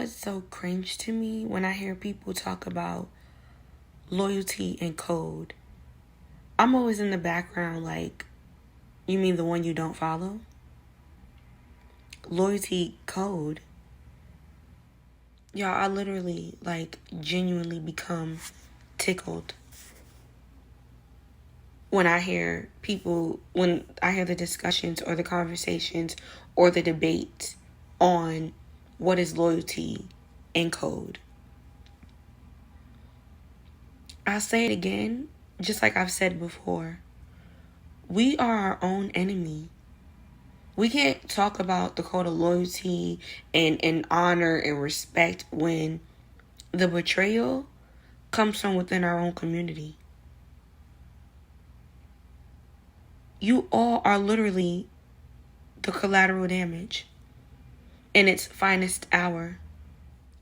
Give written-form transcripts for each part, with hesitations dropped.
what's so cringe to me when I hear people talk about loyalty and code? I'm always in the background like, you mean the one you don't follow? Loyalty code. Y'all, I literally, genuinely become tickled when I hear the discussions or the conversations or the debate on what is loyalty and code. I'll say it again, just like I've said before. We are our own enemy. We can't talk about the code of loyalty and honor and respect when the betrayal comes from within our own community. You all are literally the collateral damage in its finest hour.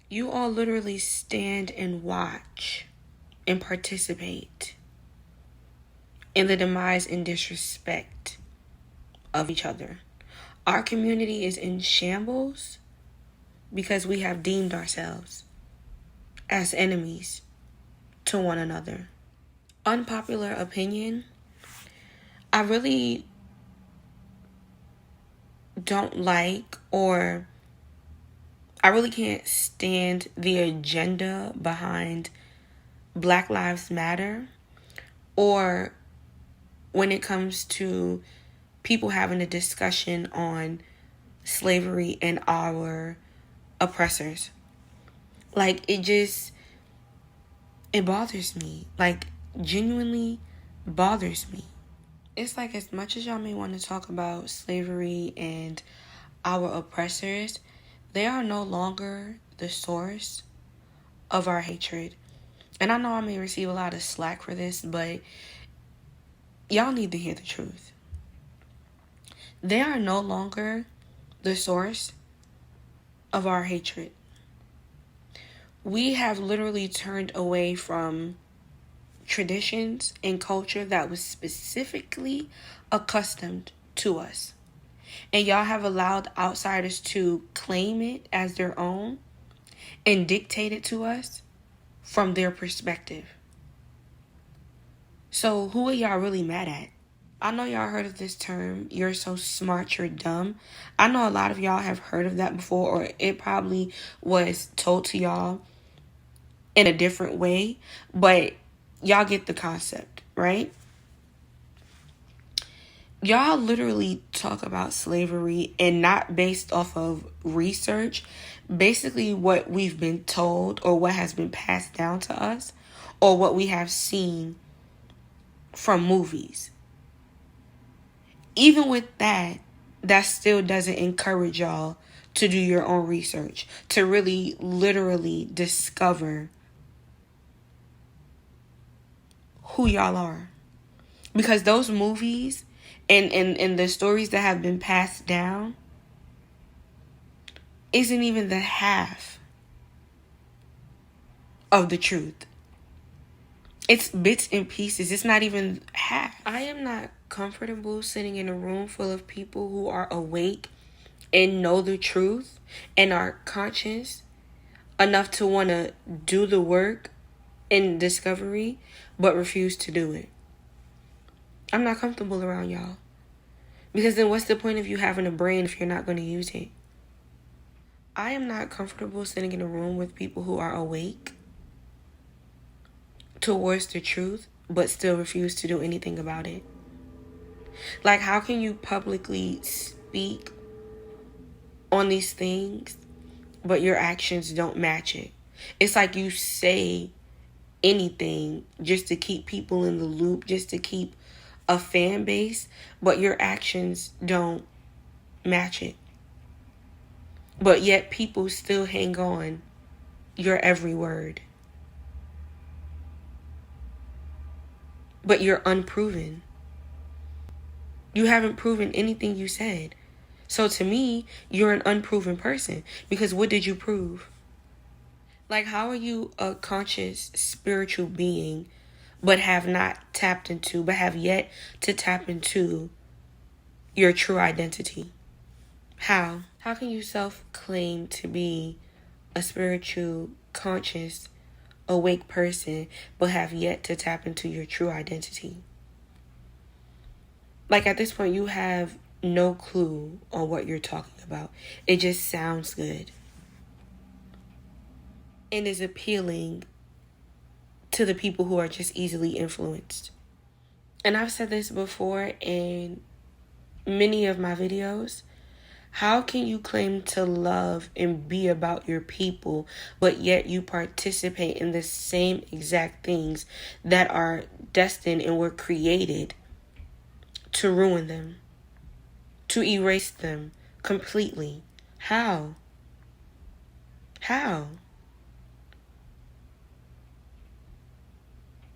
You all literally stand and watch and participate in the demise and disrespect of each other. Our community is in shambles because we have deemed ourselves as enemies to one another. Unpopular opinion, I really don't like, or I really can't stand the agenda behind Black Lives Matter, or when it comes to people having a discussion on slavery and our oppressors. It bothers me. Genuinely bothers me. It's like, as much as y'all may want to talk about slavery and our oppressors, they are no longer the source of our hatred. And I know I may receive a lot of slack for this, but y'all need to hear the truth. They are no longer the source of our hatred. We have literally turned away from traditions and culture that was specifically accustomed to us. And y'all have allowed outsiders to claim it as their own and dictate it to us from their perspective. So who are y'all really mad at? I know y'all heard of this term, you're so smart, you're dumb. I know a lot of y'all have heard of that before, or it probably was told to y'all in a different way, but y'all get the concept, right? Y'all literally talk about slavery and not based off of research, basically what we've been told or what has been passed down to us or what we have seen from movies. Even with that, that still doesn't encourage y'all to do your own research, to really literally discover who y'all are. Because those movies and the stories that have been passed down isn't even the half of the truth. It's bits and pieces. It's not even half. I am not comfortable sitting in a room full of people who are awake and know the truth and are conscious enough to want to do the work in discovery but refuse to do it. I'm not comfortable around y'all. Because then what's the point of you having a brain if you're not going to use it? I am not comfortable sitting in a room with people who are awake towards the truth but still refuse to do anything about it. How can you publicly speak on these things but your actions don't match it? It's like you say anything just to keep people in the loop, just to keep a fan base, but your actions don't match it. But yet people still hang on your every word. But you're unproven. You haven't proven anything you said. So to me, you're an unproven person. Because what did you prove? How are you a conscious spiritual being but have yet to tap into your true identity? How? How can you self-claim to be a spiritual, conscious, awake person, but have yet to tap into your true identity. Like, at this point, you have no clue on what you're talking about. It just sounds good and is appealing to the people who are just easily influenced. And I've said this before in many of my videos. How can you claim to love and be about your people, but yet you participate in the same exact things that are destined and were created to ruin them, to erase them completely? How? How?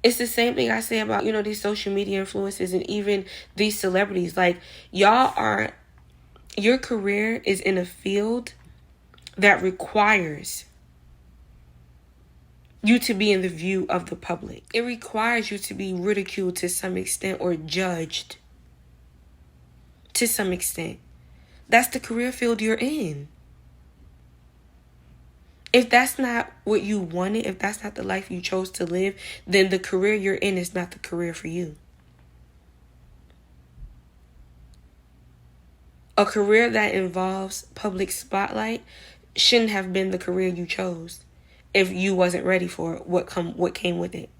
It's the same thing I say about, these social media influencers and even these celebrities. Like, your career is in a field that requires you to be in the view of the public. It requires you to be ridiculed to some extent or judged to some extent. That's the career field you're in. If that's not what you wanted, if that's not the life you chose to live, then the career you're in is not the career for you. A career that involves public spotlight shouldn't have been the career you chose if you wasn't ready for what came with it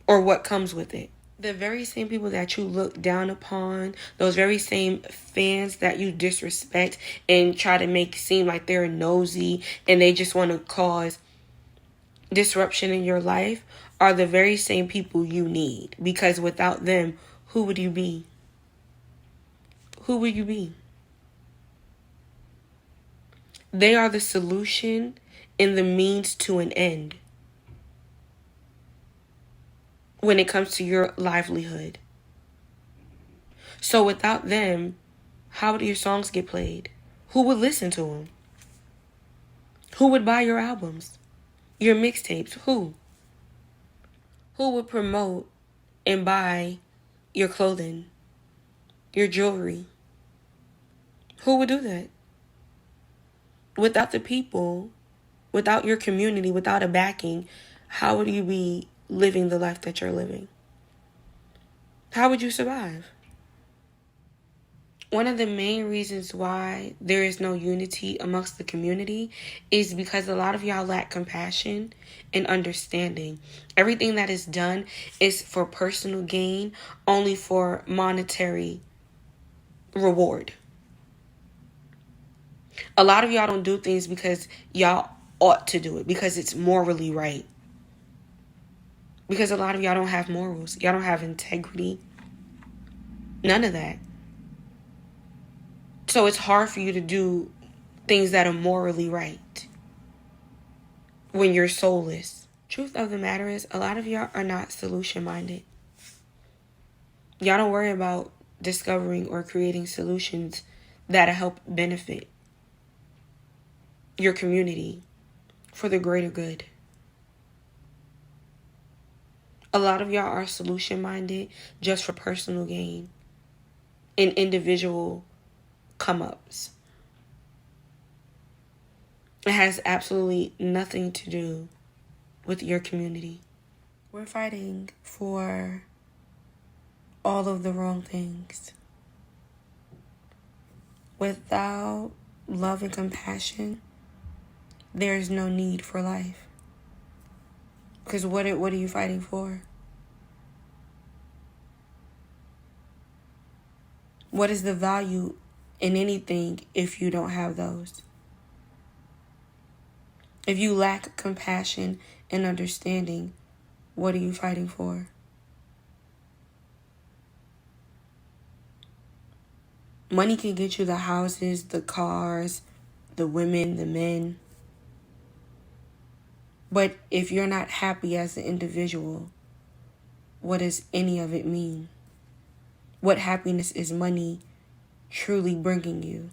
or what comes with it. The very same people that you look down upon, those very same fans that you disrespect and try to make seem like they're nosy and they just want to cause disruption in your life, are the very same people you need. Because without them, who would you be? Who would you be? They are the solution and the means to an end when it comes to your livelihood. So without them, how would your songs get played? Who would listen to them? Who would buy your albums? Your mixtapes? Who? Who would promote and buy your clothing? Your jewelry? Who would do that? Without the people, without your community, without a backing, how would you be living the life that you're living? How would you survive? One of the main reasons why there is no unity amongst the community is because a lot of y'all lack compassion and understanding. Everything that is done is for personal gain, only for monetary reward. A lot of y'all don't do things because y'all ought to do it, because it's morally right. Because a lot of y'all don't have morals. Y'all don't have integrity. None of that. So it's hard for you to do things that are morally right when you're soulless. Truth of the matter is, a lot of y'all are not solution-minded. Y'all don't worry about discovering or creating solutions that help benefit your community for the greater good. A lot of y'all are solution-minded just for personal gain and individual come-ups. It has absolutely nothing to do with your community. We're fighting for all of the wrong things. Without love and compassion, there is no need for life. Because what are you fighting for? What is the value in anything if you don't have those? If you lack compassion and understanding, what are you fighting for? Money can get you the houses, the cars, the women, the men. But if you're not happy as an individual, what does any of it mean? What happiness is money truly bringing you?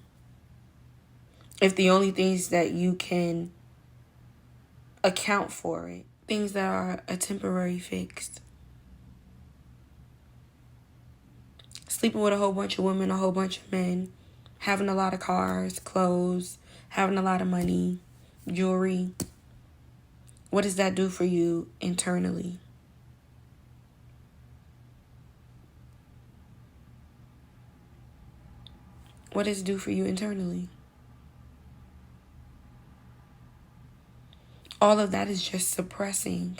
If the only things that you can account for it, things that are a temporary fix. Sleeping with a whole bunch of women, a whole bunch of men, having a lot of cars, clothes, having a lot of money, jewelry, what does that do for you internally? What does it do for you internally? All of that is just suppressing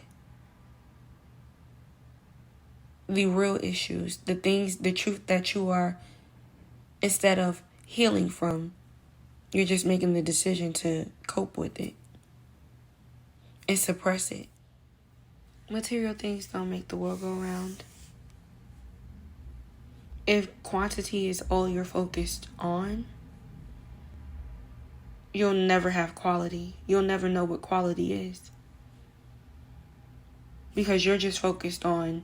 the real issues, the things, the truth that you are, instead of healing from, you're just making the decision to cope with it and suppress it. Material things don't make the world go round. If quantity is all you're focused on, you'll never have quality. You'll never know what quality is. Because you're just focused on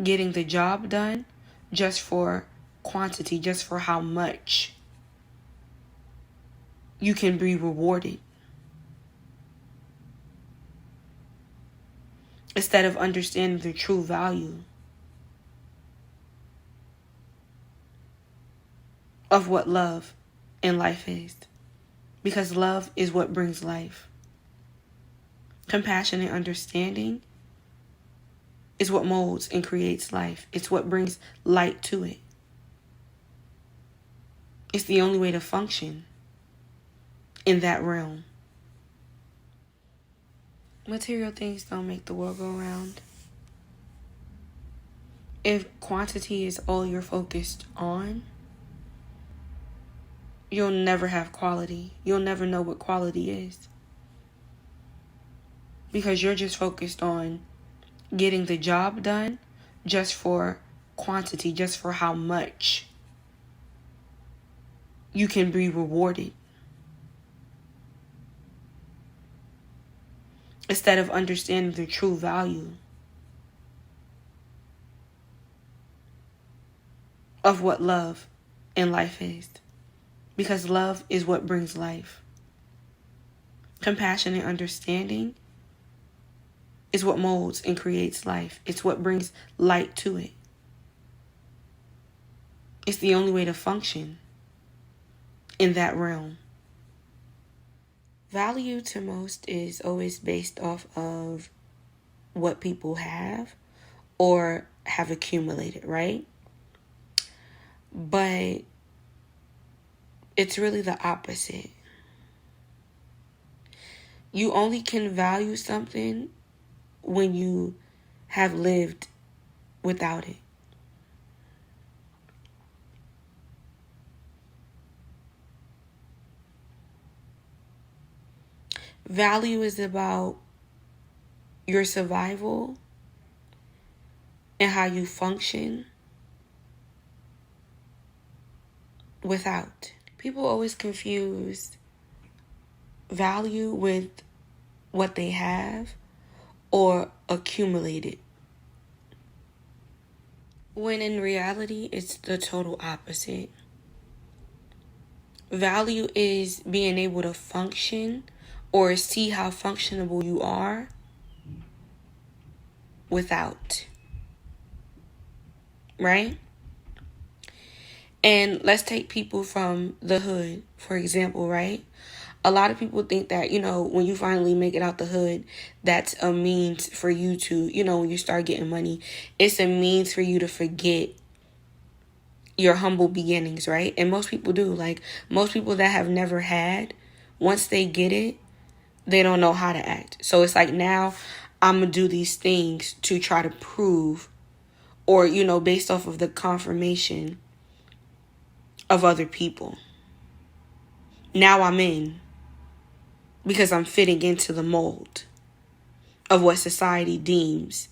getting the job done just for quantity, just for how much you can be rewarded. Instead of understanding the true value of what love in life is. Because love is what brings life. Compassion and understanding is what molds and creates life. It's what brings light to it. It's the only way to function in that realm. Material things don't make the world go round. If quantity is all you're focused on, you'll never have quality. You'll never know what quality is. Because you're just focused on getting the job done just for quantity, just for how much you can be rewarded. Instead of understanding the true value of what love in life is. Because love is what brings life. Compassion and understanding is what molds and creates life. It's what brings light to it. It's the only way to function in that realm. Value to most is always based off of what people have or have accumulated, right? But it's really the opposite. You only can value something when you have lived without it. Value is about your survival and how you function without. People always confuse value with what they have or accumulated, when in reality it's the total opposite. Value is being able to function or see how functionable you are without. Right? And let's take people from the hood, for example, right? A lot of people think that, when you finally make it out the hood, that's a means for you to, when you start getting money, it's a means for you to forget your humble beginnings, right? And most people do. Like, most people that have never had, once they get it, they don't know how to act. So it's like, now I'm going to do these things to try to prove, or, based off of the confirmation of other people. Now I'm in because I'm fitting into the mold of what society deems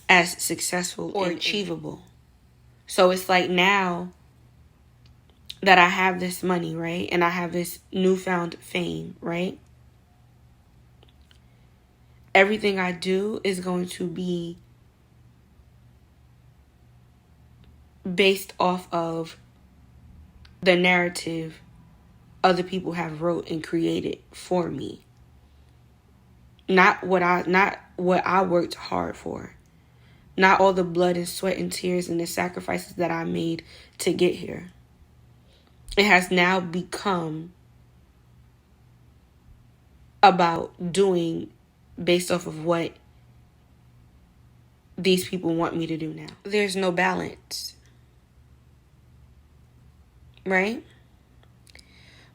as successful or achievable. So it's like, now that I have this money, right? And I have this newfound fame, right? Everything I do is going to be based off of the narrative other people have wrote and created for me. Not what I worked hard for. Not all the blood and sweat and tears and the sacrifices that I made to get here. It has now become about doing based off of what these people want me to do now. There's no balance, right?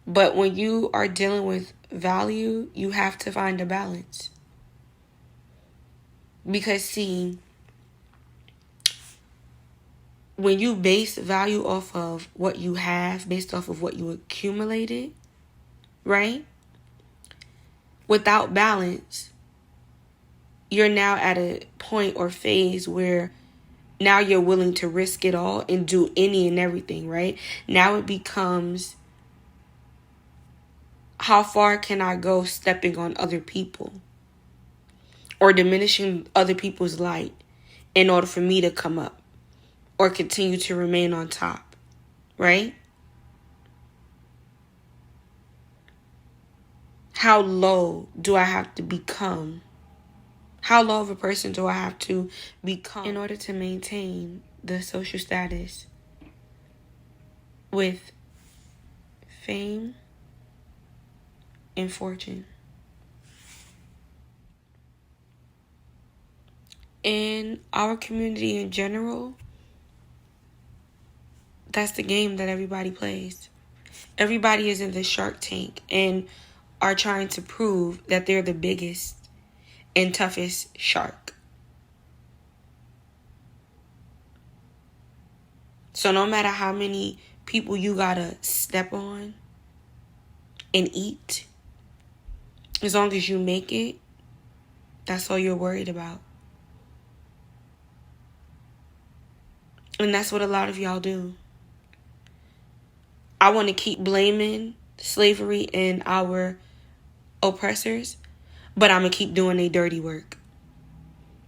But when you are dealing with value, you have to find a balance. Because see, when you base value off of what you have, based off of what you accumulated, right? Without balance, you're now at a point or phase where now you're willing to risk it all and do any and everything, right? Now it becomes, how far can I go stepping on other people or diminishing other people's light in order for me to come up or continue to remain on top, right? How low do I have to become? How low of a person do I have to become in order to maintain the social status with fame and fortune? In our community in general, that's the game that everybody plays. Everybody is in the Shark Tank and are trying to prove that they're the biggest and toughest shark. So no matter how many people you gotta step on and eat, as long as you make it, that's all you're worried about. And that's what a lot of y'all do. I want to keep blaming slavery and our oppressors, but I'm going to keep doing their dirty work.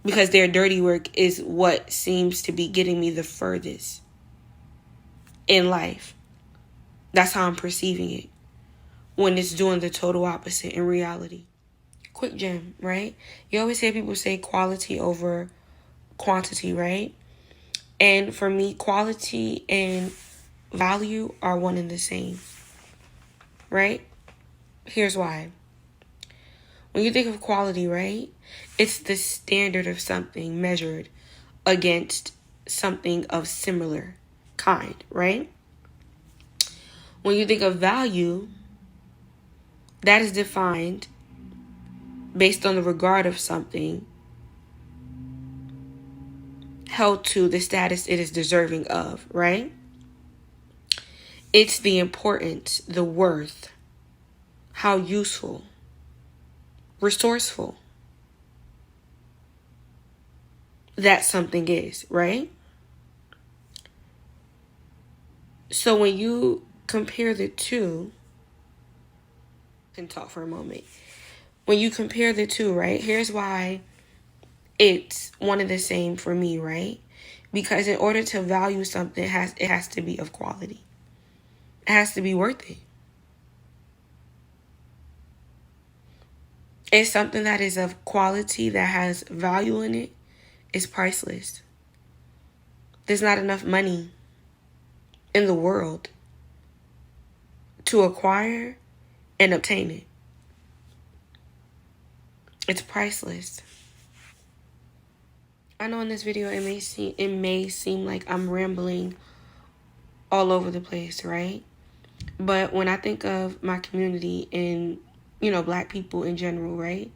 Because their dirty work is what seems to be getting me the furthest in life. That's how I'm perceiving it, when it's doing the total opposite in reality. Quick gem, right? You always hear people say quality over quantity, right? And for me, quality and value are one and the same, right? Here's why. When you think of quality, right, it's the standard of something measured against something of similar kind, right? When you think of value, that is defined based on the regard of something held to the status it is deserving of, right? It's the importance, the worth, how useful, resourceful that something is, right? So when you compare the two, I can talk for a moment. When you compare the two, right, here's why it's one and the same for me, right? Because in order to value something, it has to be of quality. It has to be worth it. It's something that is of quality, that has value in it, is priceless. There's not enough money in the world to acquire and obtain it. It's priceless. I know in this video it may seem like I'm rambling all over the place, right? But when I think of my community and, Black people in general, right?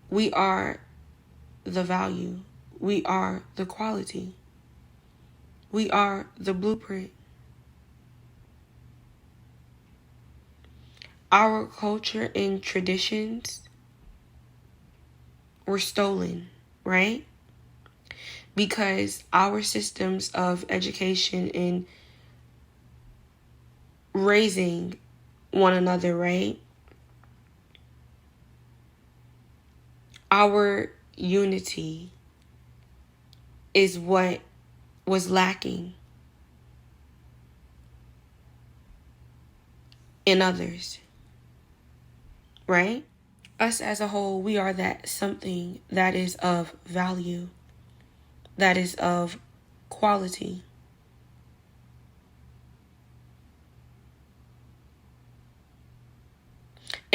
We are the value. We are the quality. We are the blueprint. Our culture and traditions were stolen, right? Because our systems of education and raising one another, right? Our unity is what was lacking in others, right? Us as a whole, we are that something that is of value, that is of quality.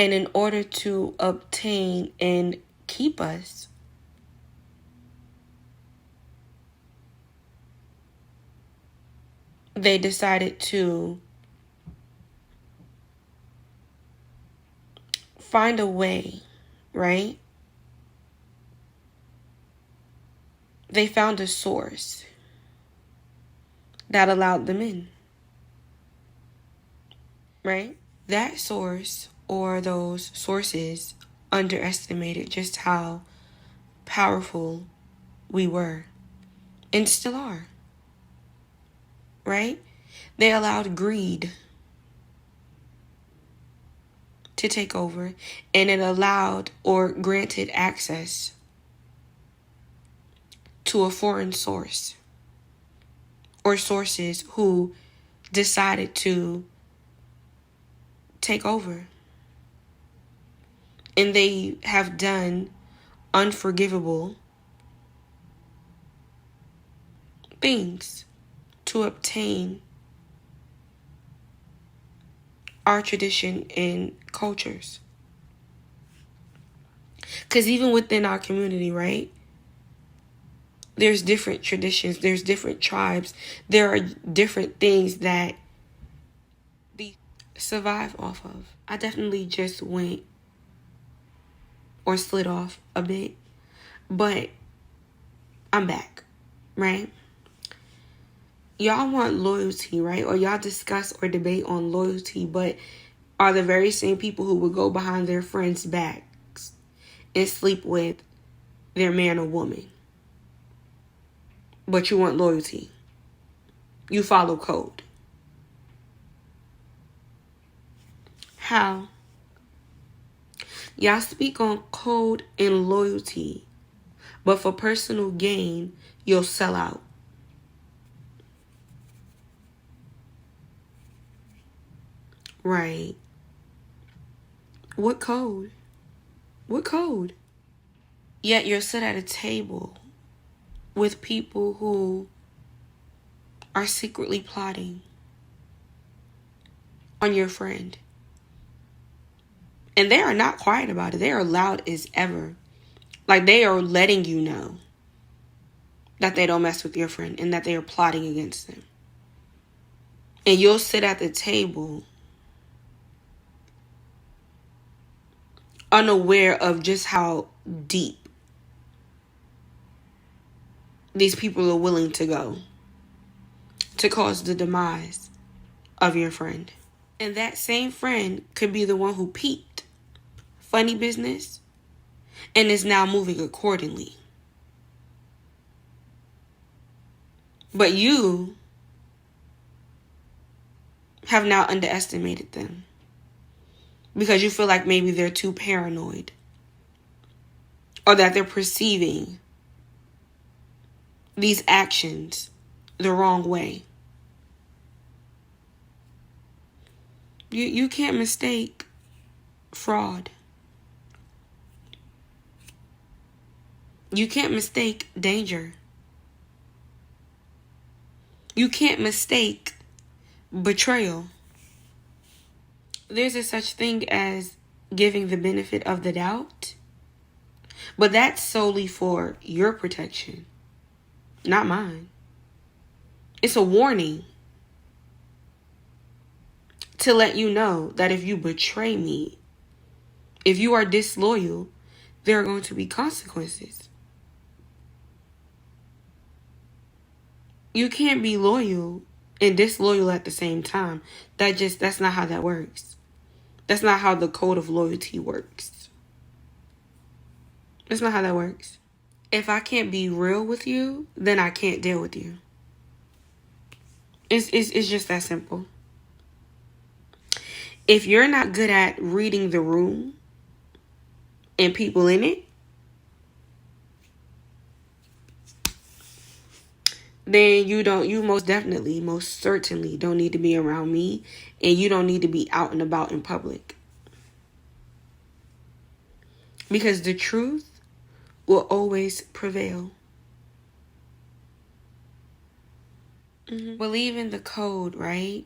And in order to obtain and keep us, they decided to find a way, right? They found a source that allowed them in, right? That source or those sources underestimated just how powerful we were and still are, right? They allowed greed to take over, and it allowed or granted access to a foreign source or sources who decided to take over. And they have done unforgivable things to obtain our tradition and cultures. Because even within our community, right, there's different traditions, there's different tribes, there are different things that we survive off of. I definitely just went or slid off a bit, but I'm back, right? Y'all want loyalty, right? Or y'all discuss or debate on loyalty, but are the very same people who would go behind their friends' backs and sleep with their man or woman. But you want loyalty. You follow code. How? Y'all speak on code and loyalty, but for personal gain, you'll sell out. Right. What code? What code? Yet you'll sit at a table with people who are secretly plotting on your friend. And they are not quiet about it. They are loud as ever. Like they are letting you know that they don't mess with your friend and that they are plotting against them. And you'll sit at the table unaware of just how deep these people are willing to go to cause the demise of your friend. And that same friend could be the one who peaked funny business and is now moving accordingly. But you have now underestimated them because you feel like maybe they're too paranoid or that they're perceiving these actions the wrong way. You can't mistake fraud. You can't mistake danger. You can't mistake betrayal. There's a such thing as giving the benefit of the doubt, but that's solely for your protection, not mine. It's a warning to let you know that if you betray me, if you are disloyal, there are going to be consequences. You can't be loyal and disloyal at the same time. That's not how that works. That's not how the code of loyalty works. That's not how that works. If I can't be real with you, then I can't deal with you. It's just that simple. If you're not good at reading the room and people in it, then you most definitely, most certainly don't need to be around me, and you don't need to be out and about in public. Because the truth will always prevail. Believe in the code, right?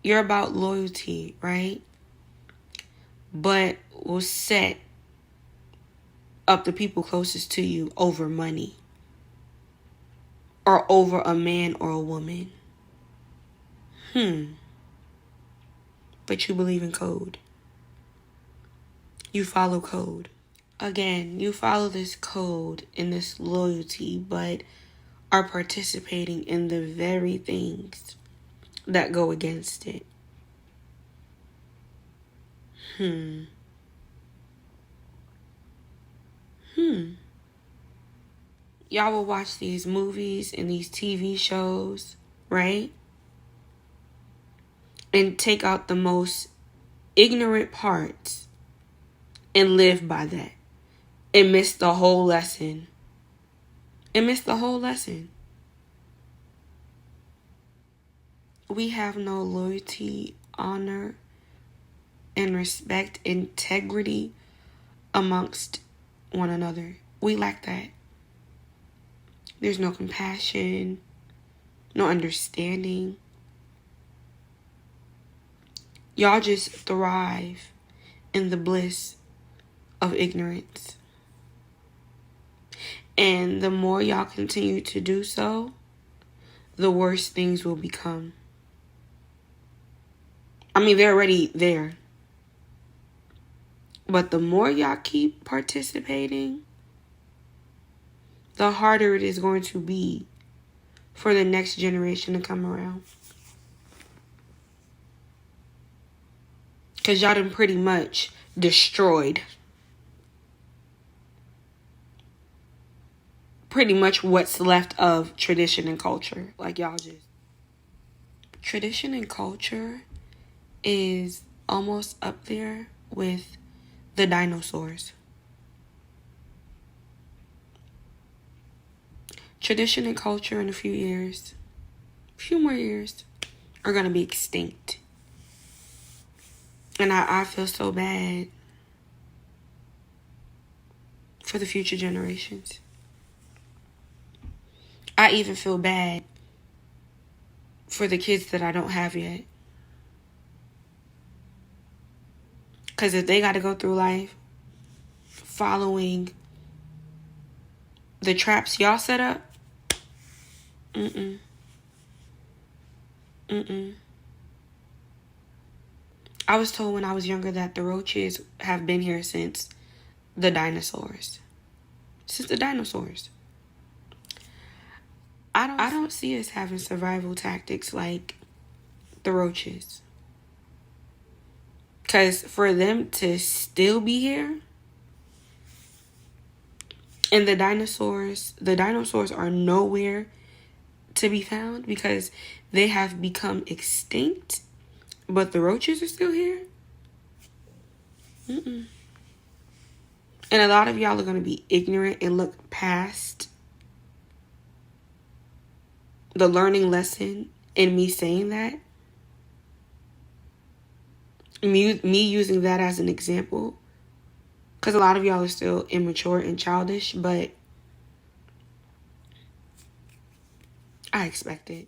You're about loyalty, right? but will set up the people closest to you over money or over a man or a woman. But you believe in code. You follow code. Again, you follow this code and this loyalty, but are participating in the very things that go against it. Y'all will watch these movies and these TV shows, right? And take out the most ignorant parts and live by that. And miss the whole lesson. We have no loyalty, honor, and respect, integrity amongst one another. We lack that. There's no compassion, no understanding. Y'all just thrive in the bliss of ignorance. And the more y'all continue to do so, the worse things will become. I mean, they're already there. But the more y'all keep participating, the harder it is going to be for the next generation to come around. Because y'all done pretty much destroyed pretty much what's left of tradition and culture. Like, y'all just... Tradition and culture is almost up there with the dinosaurs. Tradition and culture in a few more years, are going to be extinct. And I feel so bad for the future generations. I even feel bad for the kids that I don't have yet. Because if they got to go through life following the traps y'all set up, I was told when I was younger that the roaches have been here since the dinosaurs. I don't see us having survival tactics like the roaches. Because for them to still be here, and the dinosaurs are nowhere to be found because they have become extinct, but the roaches are still here. And a lot of y'all are going to be ignorant and look past the learning lesson in me saying that. Me using that as an example. Because a lot of y'all are still immature and childish, but I expect it.